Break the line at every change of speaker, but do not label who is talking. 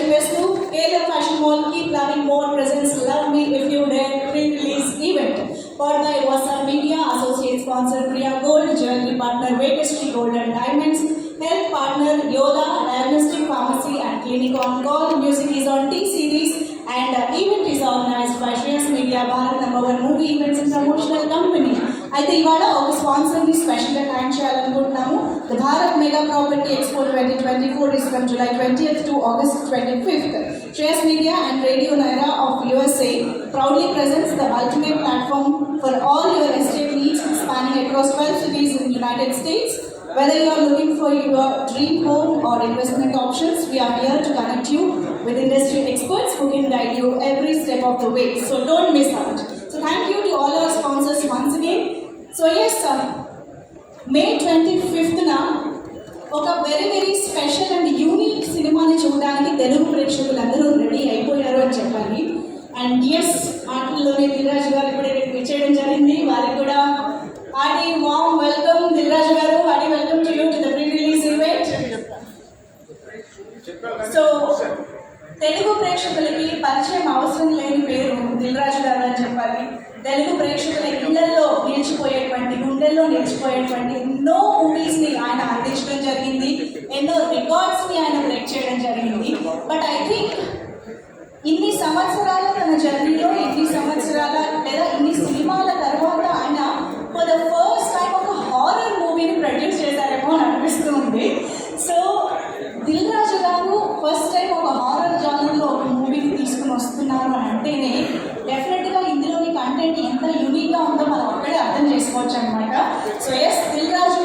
చెప్పేస్తూ KLM Fashion Mall, keep loving more presents, love me if you dare pre-release event. Powered by Vasa Media, associate sponsor Priya Gold, jewelry partner Wakestry Gold and Diamonds, health partner Yoda, diagnostic pharmacy and clinic on call. Music is on T-Series and event is organized by Shreyas Media, Bharat #1 movie events and promotional company. అయితే ఇవాళ ఒక sponsor ని special గా thank చేయాలనుకుంటున్నాము. The Bharat mega property expo 2024 is from July 20th to August 25th. Shreyas Media and Radio Naira of USA proudly presents the ultimate platform for all your estate needs spanning across 12 cities in the United States. Whether you are looking for your dream home or investment options, we are here to connect you with industry experts who can guide you every step of the way. So don't miss out. So thank you to all our sponsors once again. So yes, May 25th na ఒక very special and unique సినిమాని చూడడానికి తెలుగు ప్రేక్షకులందరూ ready అయిపోయారు అని చెప్పాలి. And yes, మాటల్లోనే దిల్రాజు గారు ఇప్పుడే చేయడం జరిగింది. వారికి కూడా ఆడి వామ్ వెల్కమ్. దిల్రాజు గారు, hearty welcome to you to the pre release event. So Telugu ప్రేక్షకులకి పరిచయం అవసరం లేని పేరు దిల్రాజు గారు అని చెప్పాలి. తెలుగు ప్రేక్షకుల ఇళ్లలో నిలిచిపోయేటువంటి, గుండెల్లో నిలిచిపోయేటువంటి ఎన్నో మూవీస్ని ఆయన అందించడం జరిగింది. ఎన్నో రికార్డ్స్ని ఆయన బ్రేక్ చేయడం జరిగింది. బట్ ఐ థింక్ ఇన్ని సంవత్సరాల తన జర్నీలో, ఇన్ని సంవత్సరాల లేదా ఇన్ని సినిమాల తర్వాత ఆయన ఫర్ ద ఫస్ట్ టైం ఒక హారర్ మూవీని ప్రొడ్యూస్ చేశారేమో అని అనిపిస్తూ ఉంది. సో దిల్రాజు గారు ఫస్ట్ టైం ఒక హారర్ జానర్లో ఒక మూవీని తీసుకుని వస్తున్నారు అని అంటేనే డెఫినెట్గా ఇందులోని కంటెంట్ ఎంత యూనిక్గా ఉందో మనం అక్కడే అర్థం చేసుకోవచ్చు అనమాట. So yes, Dil Raju